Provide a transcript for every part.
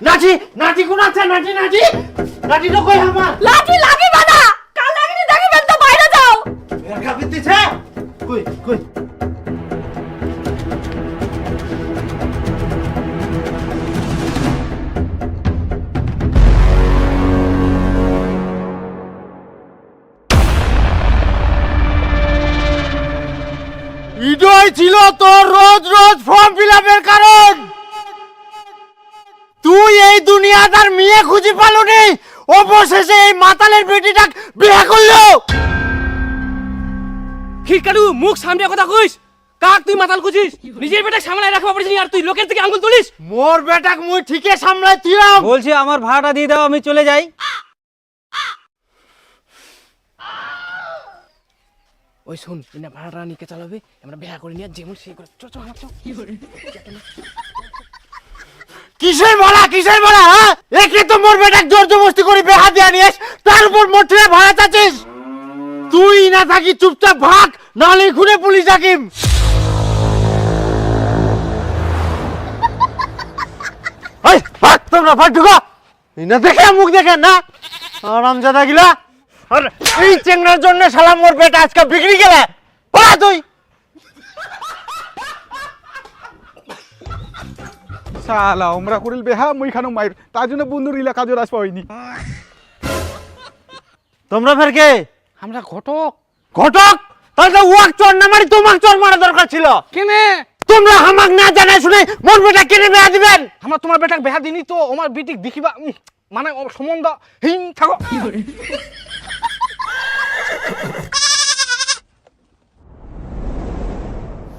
নাচি নাচি কোন আছে নাচি নাচি নাচি তো কই আমার লাঠি লাগিবে না, কাল লাগিনি দেখিবেন তো বাইরে যাও। এর কাপি দিছে কই কই ইডই ছিল তোর রোজ রোজ ফর্ম ফিলআপের কারণ। তুই এই দুনিয়াটার মেয়ে খুঁজে পালনি, অবশেষে এই মাতালের বেটিটা বিয়ে করলো। খিরকালু মুখ সামনে কথা কইস। কাক তুই মাতাল খুঁজিস, নিজের বেটা সামলায় রাখবা পারিস আর তুই লোকের থেকে আঙ্গুল তুলিস। মোর বেটাক মুই ঠিকই সামলাইছিলাম। বলছি আমার ভাড়াটা দিয়ে দাও, আমি চলে যাই। ওই শুন, না ভাড়াটা নিকে চালাবে, আমরা বিয়ে করে নিয়ে যেমন সেই করে চ চ চ। কিসের বলা হ্যাঁ? একে তো মোর বেটাক জোর জবরদস্তি করে বিয়া দিয়া নিয়েস, তার উপর মোর থেকে ভাড়া চাচ্ছিস। তুই না থাকি চুপচাপ ভাগ, নাহলে খুনে পুলিশ ডাকিম। এই ভাগ, তোমরা ভাগ ঢুকো। না দেখে মুখ দেখে না আরামজাদা গিলা। আর এই চেংড়ার জন্য শালা মোর বেটা আজকে বিক্রি গেলে পড়া তুই। শালা ওমরা করিল বেহা মুই খানো মাইর, তার জন্য বন্ধুর ইলা কাজে রাস পাইনি। তোমরা ফের কে? আমরা ঘটক। ঘটক? তাহলে তো ওয়াক চোর না মারি তোমাক চোর মারা দরকার ছিল। কেনে তোমরা আমাক না জানাই শুনে মোর বেটা কেনে বিয়া দিবেন? আমরা তোমার বেটাকে বেহা দিনি তো আমার বিটিক দেখিবা মানে সম্বন্ধ হিং থাকো।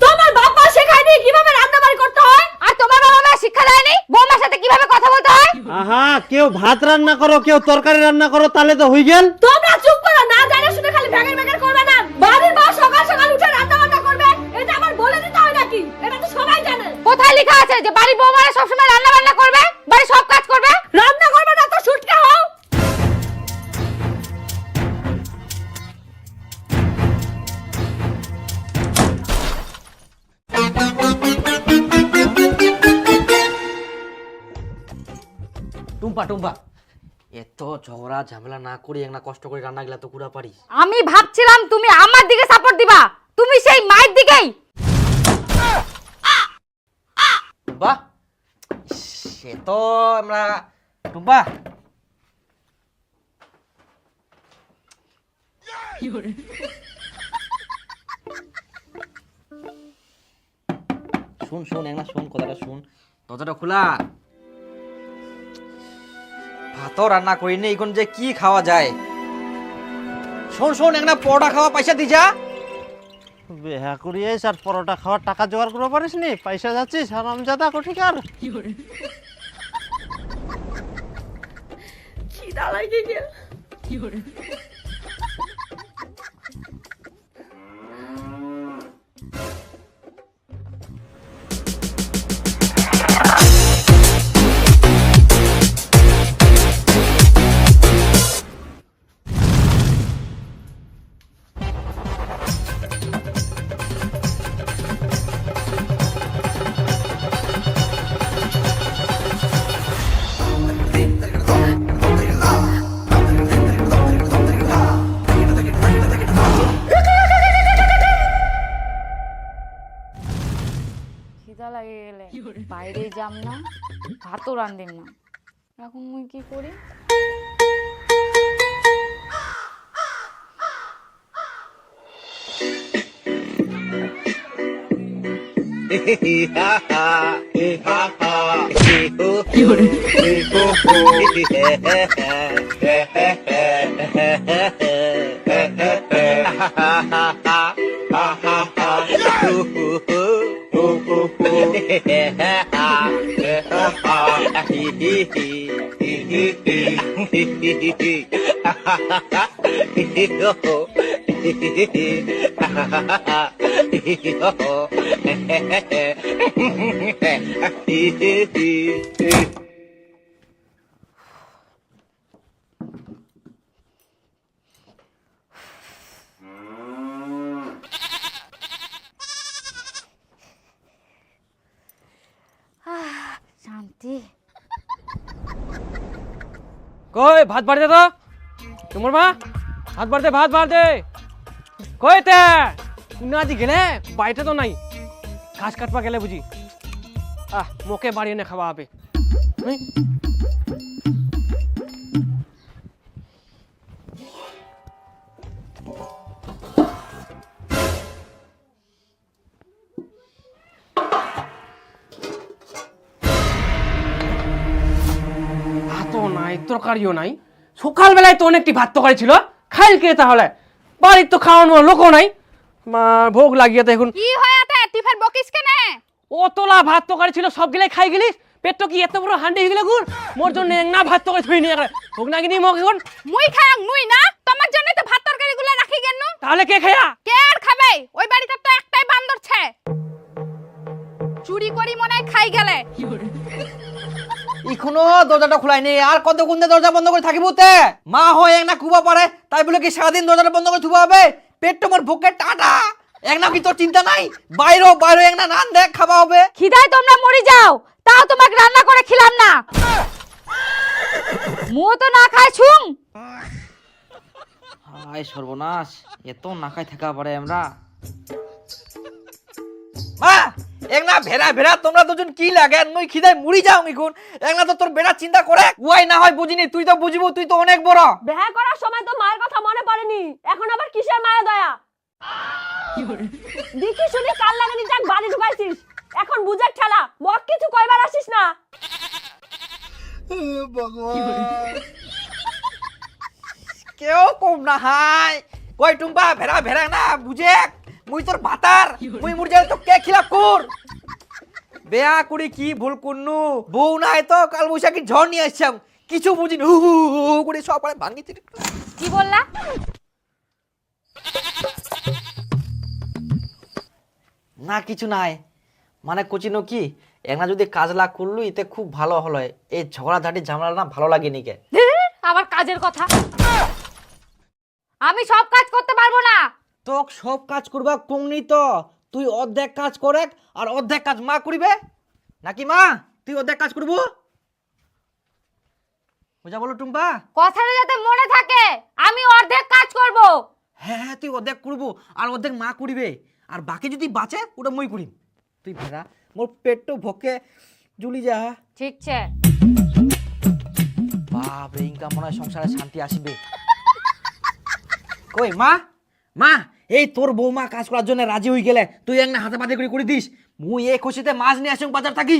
তোমার বাবা শেখায়নি কিভাবে রান্না বাড়ি করতে হয়, আর তোমার বাবা মা শিক্ষা দেয়নি বৌমার সাথে কিভাবে কথা বলতে হয়। আহা, কেউ ভাত রান্না করো, কেউ তরকারি রান্না করো, তাহলে তো হই গেল। তোমরা চুপ করো, না জানা শুনে খালি ব্যাগের ব্যাগের করবে না। বাড়ির বউ সকাল সকাল উঠে রান্না বান্না করবে, এটা আমার বলে দিতে হয় নাকি? এটা তো সবাই জানে। কোথায় লেখা আছে যে বাড়ির বউমারা সবসময় রান্না বান্না করবে, বাড়ির সব কাজ করবে? রান্না করবে না তো শুটকে হও। টুম্পা টুম্পা এত ঝগড়া ঝামেলা না করি একটা কষ্ট করে রান্না গেলা তো পুরা পারিস। আমি ভাবছিলাম তুমি আমার দিকে সাপোর্ট দিবা, তুমি সেই মায়ের দিকেই। টুম্পা সে তো আমরা টুম্পা শুন শুন একটা শুন কথাটা শুন, দরজাটা খোলা। ভাতও রান্না করিনি, এখন যে কি খাওয়া যায়। শোন শোন একটা পরোটা খাওয়া পয়সা দি যা। বিয়া করিয়েছ আর পরোটা খাওয়ার টাকা জোগাড় করতে পারিস নি, পয়সা যাচ্ছিস আরামজাদা কোঠিকার। খিদা লাগে গেল। খিদা লাগে গেলে বাইরে যাম না, ভাতও রান্ধিম না, এখন মুই কি করি? শান্তি। কই ভাত বাড় দে তো তোমার মা ভাত বাড় দে ভাত বাড় দে কই তে না দি গেলে বাড়িতে তো নাই ঘাস কাটবা গেলে বুঝি মোকে বাড়ি এনে খাওয়া হবে ভাতও নাই তরকারিও নাই সকালবেলায় তো অনেকটি ভাত তরকারি ছিল খাইল কে তাহলে বাড়ির তো খাওয়ানোর লোকও নাই মা ভোগ লাগিয়ে তো এখন কি হয়াতে তুই ফের বকিস কেনে ও তোলা ভাত তরকারি ছিল সব গিলাই খাই গেলিস পেটটা কি এত বড় হান্ডি হয়ে গেল গুড় মোর জন্য না ভাত তরকারি থুই নি ভোগ না কিনি মোক এখন মুই খাং মুই না তোমার জন্য তো ভাত তরকারিগুলো রাখি কেন তাহলে কে খায়া কে আর খাবে ওই বাড়িতে তো একটাই বান্দর ছে চুরি করি মনে হয় খাই গেলে এখনো দরজাটা খোলাই নেই আর কতক্ষণ ধরে দরজা বন্ধ করে থাকিব তে মা হয় এক না কুবা পারে তাই বলে কি সারাদিন দরজাটা বন্ধ করে থুবা হবে পেটটা মোর ভোকে টাটা এক না কি তোর চিন্তা নাই বাইরে বাইরে এক না নান দেখ খাওয়া হবে খিদায় তোমরা মরে যাও তাও তোমাকে রান্না করে খিলাম না মু তো না খাই ছুম হায় সর্বনাশ এত না খাই থাকা পারে আমরা মা এক না ভেড়া ভেড়া তোমরা দুজন কি লাগে মই খিদায় মরি যাও এখন এক না তো তোর বেটা চিন্তা করে ওই না হয় বুঝিনি তুই তো বুঝিবো তুই তো অনেক বড় বিয়ে করার সময় তো মায়ের কথা মনে পড়েনি এখন আবার কিসের মায়া দয়া দেখি শুনি কাল লাগানি যাক বাড়ি ঢুকাইছিস এখন বুঝার ঠেলা মক কিছু কইবার আসিস না কেউ কম না হাই কই টুম্পা ভেড়া ভেড়া না বুঝে মুই তোর ভাতার মুই মুর যাই তো কে খিলা কর বেয়া কুড়ি কি ভুল করনু বউ নাই তো কাল বৈশাখী ঝড় নিয়ে আসছাম কিছু বুঝিনি হু হু হু করে সব পারে ভাঙি কি বললা না কিছু নাই মানে কোচিনো কি একনা যদি কাজ লাগ করলু এতে খুব ভালো হলো এই ঝগড়াঝাটি ঝামেলা না ভালো লাগে নিকে আবার কাজের কথা আমি সব কাজ করতে পারবো না তোক সব কাজ করবা কমনি তো তুই অর্ধেক কাজ করে আর অর্ধেক কাজ মা করিবে নাকি মা তুই অর্ধেক কাজ করবো বুঝা বলো টুম্পা কথাটা যাতে মনে থাকে আমি অর্ধেক কাজ করব হ্যাঁ হ্যাঁ তুই অর্ধেক করবো আর অর্ধেক মা করিবে আর বাকি যদি বাঁচে ওটা মই করিম তুই ভেড়া মোর পেটটো ভকে জুলি যা ঠিক আছে বাপ রে ইনকাম মনে হয় সংসারে শান্তি আসবে কই মা মা এই তোর বৌমা কাজ করার জন্য রাজি হয়ে গেলে তুই একটা হাতে পাতে করে দিস মুই এই খুশিতে মাছ নিয়ে আসুন বাজার থাকি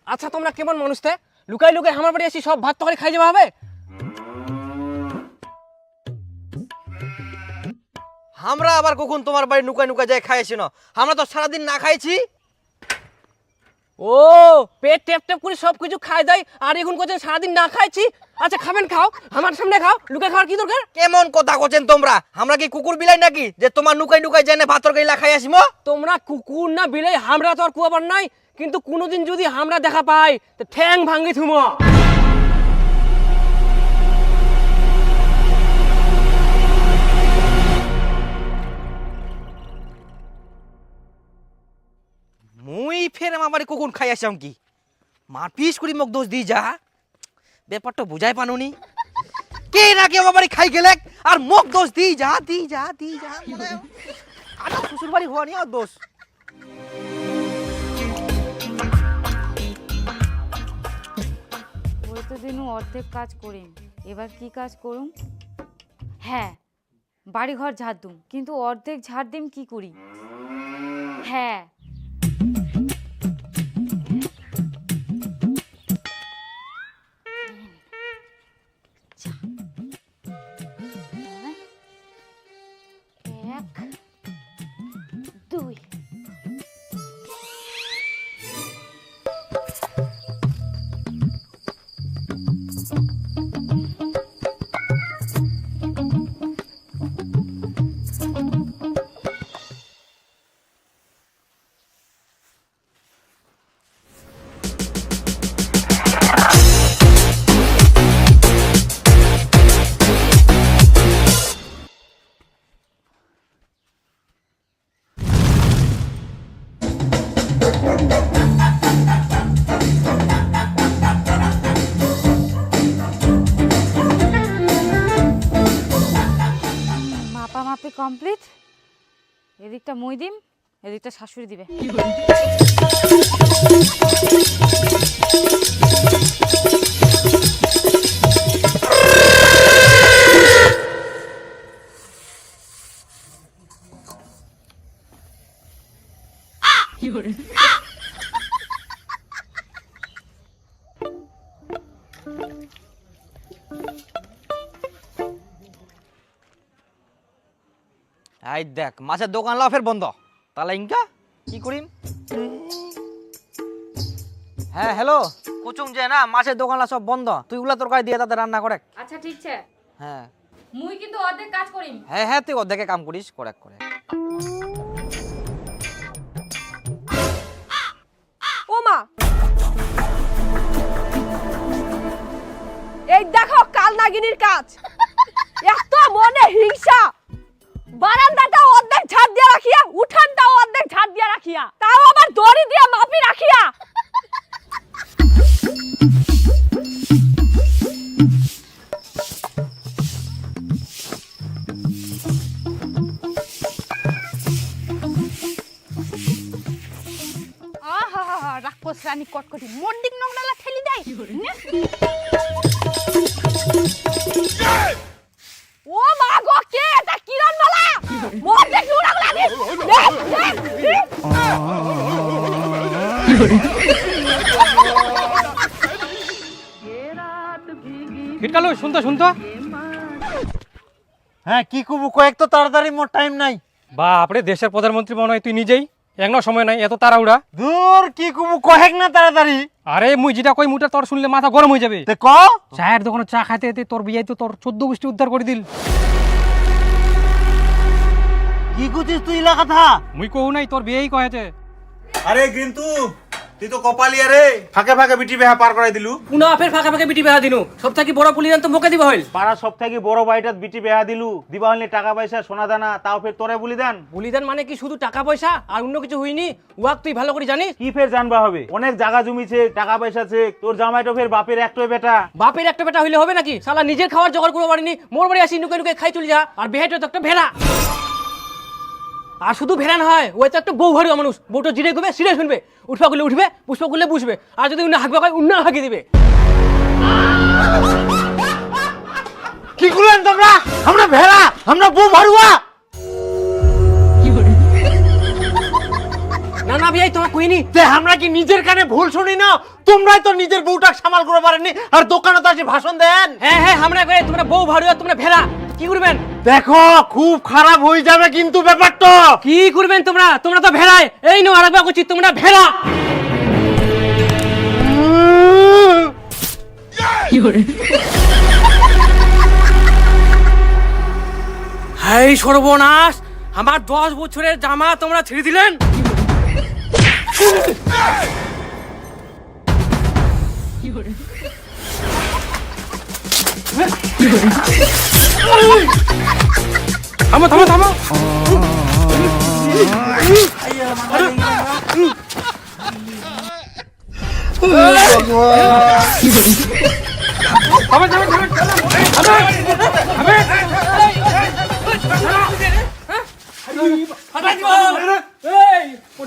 আচ্ছা তোমরা কেমন মানুষ তে লুকাই লুকাই আমার বাড়ি আসি সব ভাত তরকারি খাই যাওয়া হবে আমরা আবার কখন তোমার বাড়ি নুকাই নুকাই যায় খাইছি না আমরা তো সারাদিন না খাইছি ও পেট টেপ টেপ করে সব কিছু খাই দেয় আর এখন কোচেন সারাদিন না খাইছি আচ্ছা খাবেন খাও আমার সামনে খাও লুকাই খাওয়ার কি দরকার কেমন কথা কোচেন তোমরা আমরা কি কুকুর বিলাই নাকি যে তোমার নুকাই নুকাই যায় ভাত তরকারি খাই আসিমো তোমরা কুকুর না বিলাই আমরা তো আর কুয়াবার নাই কিন্তু কোনোদিন যদি আমরা দেখা পাই তো ঠ্যাং ভাঙ্গি থুমো মুই ফের আমার বাড়ি কখন খাই আসাম কি মার পিস করি মোক দোষ দি যা ব্যাপারটা বুঝাই পানুনি কে না কে আমার বাড়ি খাই গেলে আর মোক দোষ দি যা আর শ্বশুর বাড়ি হওয়া নিয়ে আর দোষ ওই তো দিনু অর্ধেক কাজ করিম এবার কি কাজ করুম হ্যাঁ বাড়ি ঘর ঝাড় দুম কিন্তু অর্ধেক ঝাড় দিম কি করি হ্যাঁ এক দুই কমপ্লিট। এদিকটা মই দিম, এদিকটা শাশুড়ি দিবে। এই দেখ মাছের দোকান লাও ফের বন্ধ, তাহলে ইনকা কি করিম? হ্যাঁ হ্যালো, কুচুং যে না মাছের দোকানলা সব বন্ধ, তুই উলা তরকারি দিয়ে তাতে রান্না করে। আচ্ছা ঠিক আছে, হ্যাঁ মুই কিন্তু অর্ধেক কাজ করিম। হ্যাঁ হ্যাঁ, তুই অর্ধেকে কাম করিস, করে করে। ও মা, এই দেখো কাল নাগিনীর কাজ। এত মনে হিংসা, বারান্দাটা অর্ধেক ঝাড় দিয়ে রাখিয়া, উঠানটাও অর্ধেক ঝাড় দিয়ে রাখিয়া, তাও আবার দড়ি দিয়ে মাপি রাখিয়া। আহা রাক্ষস রানী কটকটি মন্ডিক নোংরালা ঠেলি দেয়। ও মা গো, কে এটা? কিরণ মালা মধ্যে নোংরাগুলা দি। হিটকালু শুনতো শুনতো। হ্যাঁ কি করবো, কয়েক তো তাড়াতাড়ি, মোর টাইম নাই। বাপরে, দেশের প্রধানমন্ত্রী মনে হয় তুই নিজেই, এখনো সময় নাই, এত তাড়াহুড়া। দূর কি করবো, কয়েক না তাড়াতাড়ি। আরে মুই যেটা কই মুটা তোর শুনলে মাথা গরম হয়ে যাবে। তে ক। চায়ের দোকানে চা খাইতে যেতে তোর বিয়ে তো তোর 14 গোষ্ঠী উদ্ধার করে দিল। কি করছিস তুই ইলা কথা? মুই কহু নাই, তোর বিয়েই কয়েছে। আরে কিন্তু তুই তো কপালিয়া রে, ফাঁকে ফাঁকে বিটি বেহা পার করাই দিলু। পুনা ফের ফাঁকা ফাঁকা বিটি বেহা দিনু, সবথেকে বড় পুলিদান তো মোকে দিবা হইল। পাড়া সব থেকে বড় বাড়িটাত বিটি বেহা দিলু, দিবা হলে টাকা পয়সা সোনা দানা, তাও ফের তোরে বলি দেন। বলিদান মানে কি শুধু টাকা পয়সা আর অন্য কিছু হইনি? উহাক তুই ভালো করে জানিস। কি ফের জানবা হবে, অনেক জায়গা জমিছে, টাকা পয়সা আছে, তোর জামাইটো ফের বাপের একটাই বেটা। বাপের একটা বেটা হইলে হবে নাকি? শালা নিজের খাওয়ার জোগাড় করে পারিনি, মোর বাড়ি আসি নুকে নুকে খাই চলে যা, আর বেহেটা তো একটা ভেড়া। আর শুধু ভেড়া না হয়, ওই তো একটা বউ ভাড়ুয়া মানুষ, বউটা জিরে ঘুমে সিরে শুনবে, উঠবা করলে উঠবে, পুষ্প করলে বুঝবে, আর যদি উন্না হাঁকবে উন্না হাঁকি দিবে। কি করলেন তোমরা? আমরা ভেড়া, আমরা বউ ভাড়ুয়া। না না ভাই, তোমার কইনি। তে আমরা কি নিজের কানে ভুল শুনি না? তোমরাই তো নিজের বউটাকে সামাল করে পারেননি, আর দোকানে তো আসি ভাষণ দেন। হ্যাঁ হ্যাঁ, আমরা কই তোমরা বউ ভাড়ুয়া, তোমরা ভেড়া, কি করবেন? দেখো খুব খারাপ হয়ে যাবে কিন্তু ব্যাপারটা। কি করবেন তোমরা? তোমরা তো ভেড়ায়। এই নো আরেকবার কইছি, তোমরা ভেড়া। হাই সর্বনাশ, আমার 10 বছরের জামা তোমরা ছিঁড়ে দিলেন। থামো থামো থামো।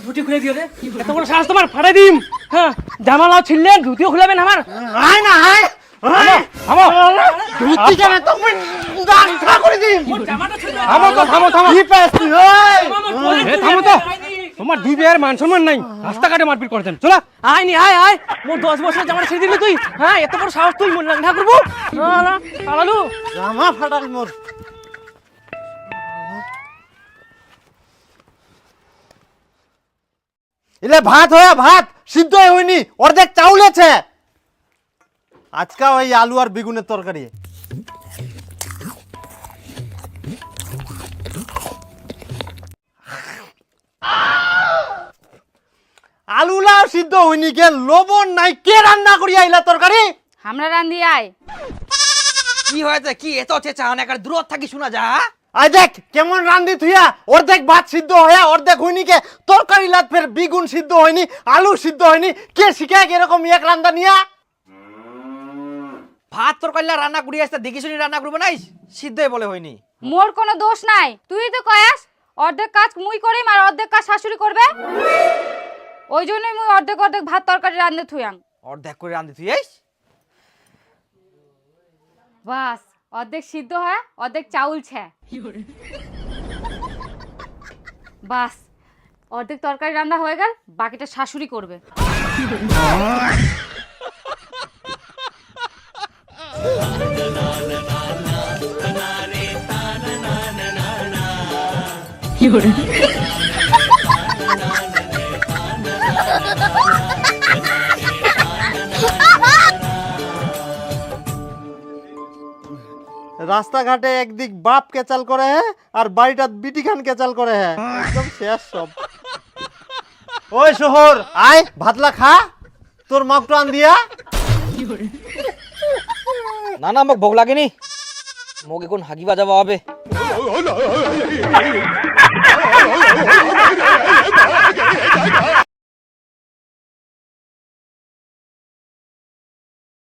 ধুতি খুলে দিও রে, এত বড় সাহস তোমার, ফাটাই দিম। হ্যাঁ, জামা লাও ছিললে ধুতিও খুলাবেন আমার। আয় না আয়, থামো ধুতি কেন তো দান খা করে দিম। থামো তো, থামো থামো। কি পাস তুই? ওই এ থামো তো, তোমার দুই বিয়ের মান সম্মান নাই, রাস্তাঘাটে মারপিট করতেন। চলো আয় নি, আয় আয়, মোর 10 বছর জামা ছেড়ে দিলি তুই? হ্যাঁ, এত বড় সাহস তুই? মন না করবো আলালু, জামা ফাটাল মোর। এলে ভাত হয়ে ভাত সিদ্ধ হয়নি, অর্ধেক চাউল আছে। আজকে ওই আলু আর বেগুনের তরকারি। আলুলাও সিদ্ধ হয়নি, কে লবণ নাই, কে রান্না করি আইলা তরকারি? আমরা রান্ধি আয়। কি হয়েছে? কি এত চেঁচা অনেক আর দূর থাকি শোনা যা। আই দেখ কেমন রান্ধি থুইয়া, অর্ধেক ভাত সিদ্ধ হয়ে অর্ধেক হয়নি, কে তরকারি লাত ফের বেগুন সিদ্ধ হয়নি, আলু সিদ্ধ হয়নি, কে শিখায় এরকম এক রান্না নিয়া? ভাত তরকারি রান্না করি আসতে দেখি শুনি রান্না করবো নাই, সিদ্ধই বলে হয়নি। মোর কোনো দোষ নাই, তুই তো কয়াস অর্ধেক কাজ মুই করিম আর অর্ধেক কাজ শাশুড়ি করবে, ওই জন্যই মুই অর্ধেক অর্ধেক ভাত তরকারি রান্ধে থুয়াং। অর্ধেক করে রাঁধি তুই এই বাস অর্ধেক সিদ্ধ হয় অর্ধেক চাউল ছে, বাস অর্ধেক তরকারি রান্না হয়ে গেল, বাকিটা শাশুড়ি করবে। রাস্তাঘাটে একদিক বাপ কেচাল করে হ্যাঁ আর বাড়িটা বিটি খান কেচাল করে হ্যাঁ, একদম শেষ সব। ওই শহর আয় ভাতলা খা, তোর মাপটা আন দিয়া। না না মোক ভোগ লাগেনি, মোক এখন হাগিবা যাওয়া হবে।